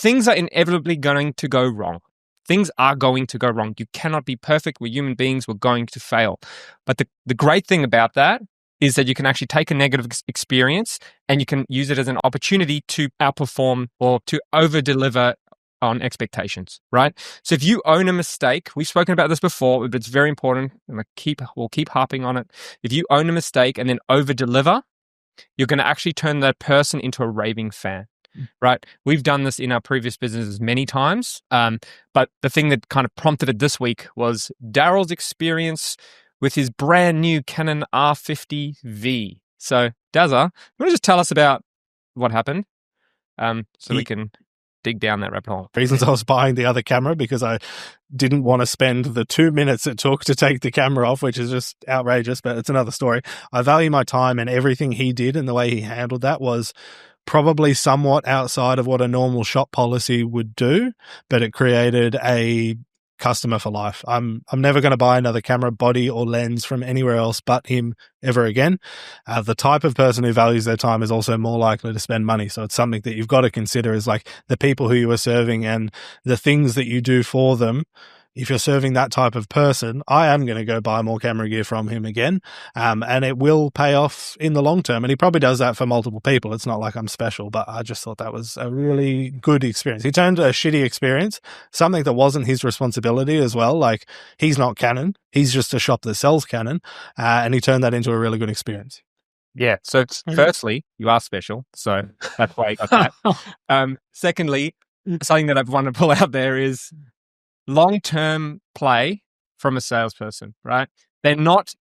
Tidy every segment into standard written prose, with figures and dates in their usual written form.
things are inevitably going to go wrong. Things are going to go wrong. You cannot be perfect. We're human beings. We're going to fail. But the great thing about that is that you can actually take a negative experience and you can use it as an opportunity to outperform or to over-deliver on expectations, right? So if you own a mistake, we've spoken about this before, but it's very important, and we'll keep harping on it. If you own a mistake and then over-deliver, you're going to actually turn that person into a raving fan. Right. We've done this in our previous businesses many times. But the thing that kind of prompted it this week was Daryl's experience with his brand new Canon R50V. So, Dazza, you want to just tell us about what happened we can dig down that rabbit hole? Reasons I was buying the other camera because I didn't want to spend the 2 minutes it took to take the camera off, which is just outrageous, but it's another story. I value my time, and everything he did and the way he handled that was probably somewhat outside of what a normal shop policy would do, but it created a customer for life. I'm never going to buy another camera, body or lens from anywhere else but him ever again. The type of person who values their time is also more likely to spend money. So it's something that you've got to consider is like the people who you are serving and the things that you do for them. If you're serving that type of person, I am going to go buy more camera gear from him again, and it will pay off in the long term. And he probably does that for multiple people. It's not like I'm special, but I just thought that was a really good experience. He turned a shitty experience, something that wasn't his responsibility as well. Like, he's not Canon. He's just a shop that sells Canon, and he turned that into a really good experience. Yeah. So firstly, you are special. So that's why you got that. Secondly, something that I want to pull out there is long-term play from a salesperson, right?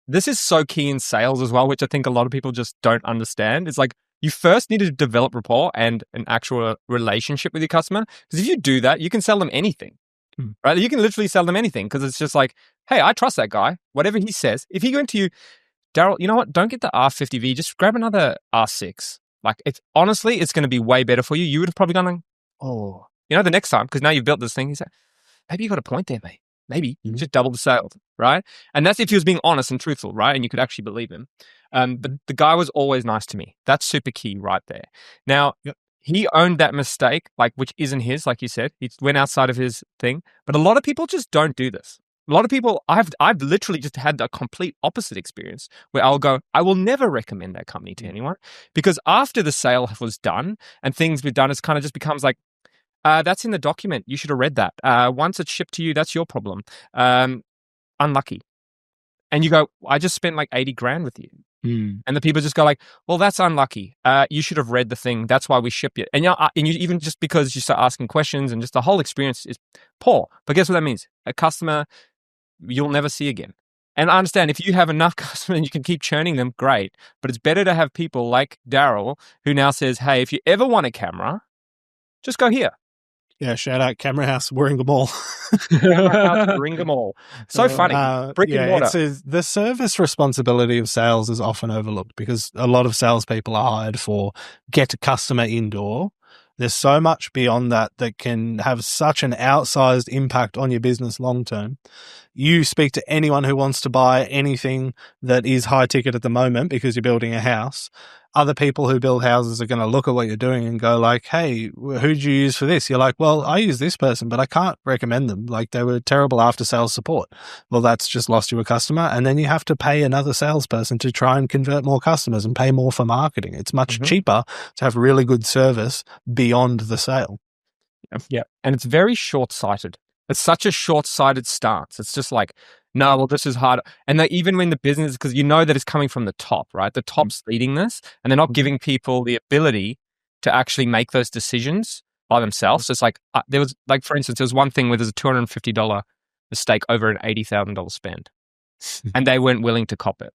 This is so key in sales as well, which I think a lot of people just don't understand. It's like, you first need to develop rapport and an actual relationship with your customer. Because if you do that, you can sell them anything, right? You can literally sell them anything because it's just like, hey, I trust that guy. Whatever he says. If he went to you, Daryl, you know what? Don't get the R50V. Just grab another R6. Like, honestly, it's going to be way better for you. You would have probably gone, oh, the next time, because now you've built this thing, you say, maybe you got a point there, mate. Maybe you just double the sales, right? And that's if he was being honest and truthful, right? And you could actually believe him. But the guy was always nice to me. That's super key right there. Now, he owned that mistake, which isn't his, like you said. He went outside of his thing. But a lot of people just don't do this. A lot of people, I've literally just had a complete opposite experience where I'll go, I will never recommend that company to anyone, because after the sale was done and things were done, it kind of just becomes like, that's in the document. You should have read that. Once it's shipped to you, that's your problem. Unlucky. And you go, I just spent like 80 grand with you. And the people just go like, well, that's unlucky. You should have read the thing. That's why we ship you. And you even just because you start asking questions and just the whole experience is poor. But guess what that means? A customer you'll never see again. And I understand if you have enough customers and you can keep churning them, great. But it's better to have people like Daryl who now says, hey, if you ever want a camera, just go here. Yeah, shout out Camera House, Warringah Mall. Warringah Mall. So funny. Brick and mortar. The service responsibility of sales is often overlooked because a lot of salespeople are hired for get a customer indoor. There's so much beyond that can have such an outsized impact on your business long term. You speak to anyone who wants to buy anything that is high ticket at the moment because you're building a house. Other people who build houses are going to look at what you're doing and go like, hey, who'd you use for this? You're like, well, I use this person, but I can't recommend them. Like, they were terrible after sales support. Well, that's just lost you a customer. And then you have to pay another salesperson to try and convert more customers and pay more for marketing. It's much cheaper to have really good service beyond the sale. Yeah. And it's very short-sighted. It's such a short-sighted stance. It's just like, no, well, this is hard. And even when the business, because you know that it's coming from the top, right? The top's leading this, and they're not giving people the ability to actually make those decisions by themselves. So it's like, there was, like, for instance, there was one thing where there's a $250 mistake over an $80,000 spend, and they weren't willing to cop it.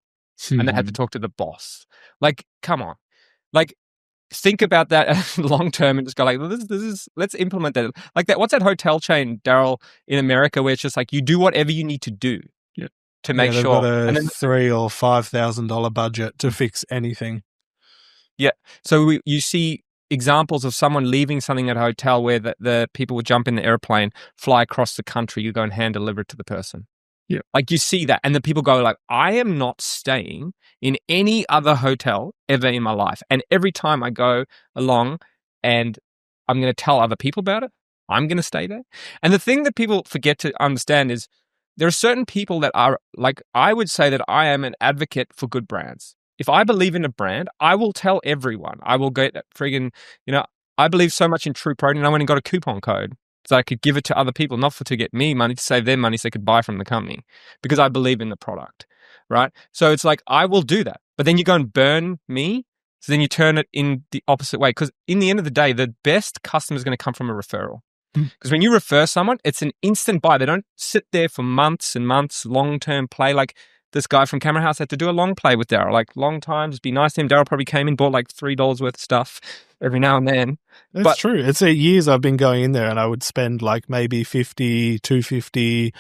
And they had to talk to the boss. Like, come on. Like, think about that long term and just go like, this is, let's implement that. Like that. What's that hotel chain, Daryl, in America, where it's just like you do whatever you need to do to make sure. Got a $3,000 or $5,000 budget to fix anything. Yeah. So you see examples of someone leaving something at a hotel where the people would jump in the airplane, fly across the country, you go and hand deliver it to the person. Yeah. Like you see that, and the people go like, I am not staying in any other hotel ever in my life. And every time I go along and I'm going to tell other people about it. I'm going to stay there. And the thing that people forget to understand is there are certain people that are like, I would say that I am an advocate for good brands. If I believe in a brand, I will tell everyone. I will get that friggin', I believe so much in True Protein. I went and got a coupon code so I could give it to other people, not to get me money, to save them money so they could buy from the company because I believe in the product, right? So it's like, I will do that. But then you go and burn me. So then you turn it in the opposite way. Because in the end of the day, the best customer is going to come from a referral. Because when you refer someone, it's an instant buy. They don't sit there for months and months, long-term play. Like this guy from Camera House had to do a long play with Daryl, like long time, just be nice to him. Daryl probably came in, bought like $3 worth of stuff every now and then. That's true. It's years I've been going in there and I would spend like maybe 50, 250.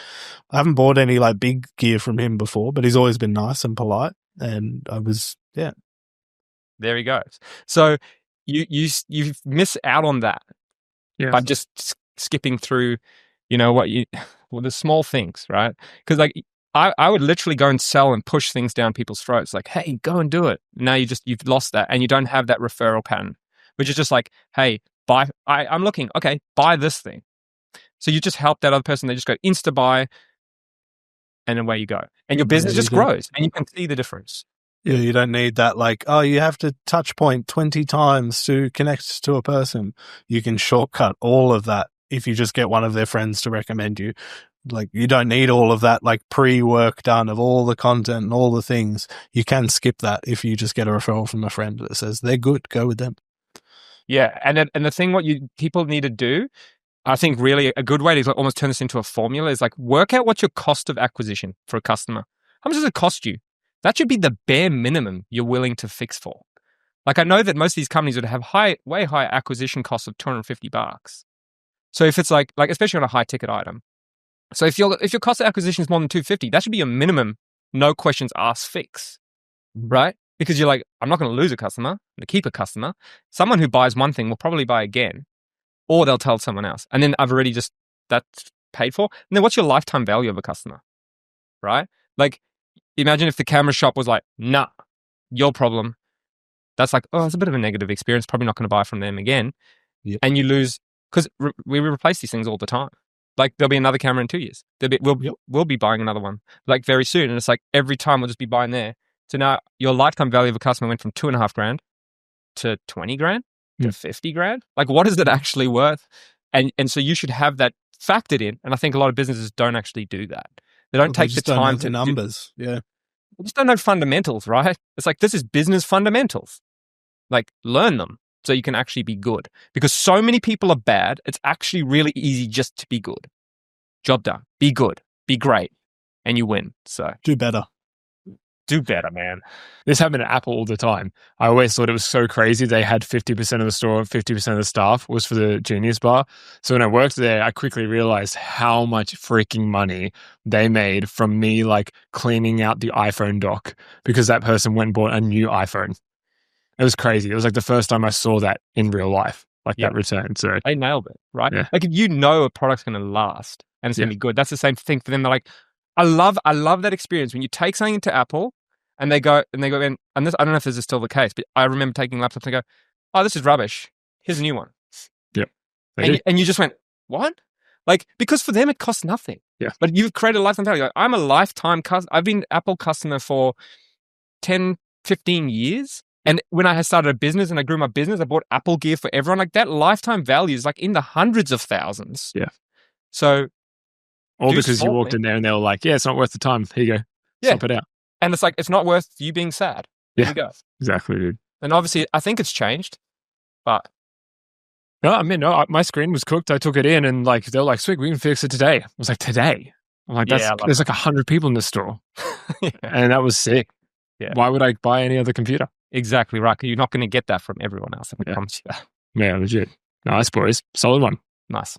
I haven't bought any like big gear from him before, but he's always been nice and polite. And I was, yeah. There he goes. So you miss out on that. Yeah. By just skipping through, the small things, right? Because like I would literally go and sell and push things down people's throats, like, hey, go and do it. Now you've lost that, and you don't have that referral pattern, which is just like, hey, buy. I'm looking, okay, buy this thing. So you just help that other person. They just go insta buy, and away you go, and your business just grows, and you can see the difference. Yeah, you don't need that like, oh, you have to touch point 20 times to connect to a person. You can shortcut all of that if you just get one of their friends to recommend you. Like, you don't need all of that like pre-work done of all the content and all the things. You can skip that if you just get a referral from a friend that says they're good, go with them. Yeah, and the thing what people need to do, I think really a good way to like almost turn this into a formula is like work out what's your cost of acquisition for a customer. How much does it cost you? That should be the bare minimum you're willing to fix for. Like I know that most of these companies would have way higher acquisition costs of $250. So if it's like especially on a high ticket item. So if your cost of acquisition is more than $250, that should be your minimum, no questions asked fix, right? Because you're like, I'm not going to lose a customer, I'm going to keep a customer. Someone who buys one thing will probably buy again, or they'll tell someone else. And then I've already that's paid for. And then what's your lifetime value of a customer, right? Like, imagine if the camera shop was like, nah, your problem. That's like, oh, it's a bit of a negative experience. Probably not going to buy from them again. Yep. And you lose, because we replace these things all the time. Like there'll be another camera in 2 years. We'll be buying another one like very soon. And it's like every time we'll just be buying there. So now your lifetime value of a customer went from $2,500 to 20 grand to 50 grand. Like what is it actually worth? And so you should have that factored in. And I think a lot of businesses don't actually do that. They don't take the time to numbers. Yeah. We just don't know fundamentals, right? It's like, this is business fundamentals. Like, learn them so you can actually be good. Because so many people are bad, it's actually really easy just to be good. Job done. Be good. Be great. And you win. So do better. Do better, man. This happened at Apple all the time. I always thought it was so crazy. They had 50% of the store, 50% of the staff was for the Genius Bar. So when I worked there, I quickly realized how much freaking money they made from me like cleaning out the iPhone dock because that person went and bought a new iPhone. It was crazy. It was like the first time I saw that in real life, like that return. So they nailed it, right? Yeah. Like if you know a product's going to last and it's going to be good, that's the same thing for them. They're like, I love that experience when you take something to Apple. And they go, and this, I don't know if this is still the case, but I remember taking laptops and go, oh, this is rubbish. Here's a new one. Yep. And you just went, what? Like, because for them, it costs nothing. Yeah. But you've created a lifetime value. Like, I'm a lifetime customer. I've been Apple customer for 10, 15 years. And when I had started a business and I grew my business, I bought Apple gear for everyone. Like that lifetime value is like in the hundreds of thousands. Yeah. So. All because you walked in there and they were like, yeah, it's not worth the time. Here you go. Stop it out. And it's like, it's not worth you being sad. There you go. Exactly, dude. And obviously, I think it's changed, but. No, I mean, no, my screen was cooked. I took it in and like, they're like, sweet, we can fix it today. I was like, today? I'm like, there's like 100 people in this store. And that was sick. Yeah. Why would I buy any other computer? Exactly right. You're not going to get that from everyone else. I promise you that. Yeah, legit. Nice, boys. Solid one. Nice.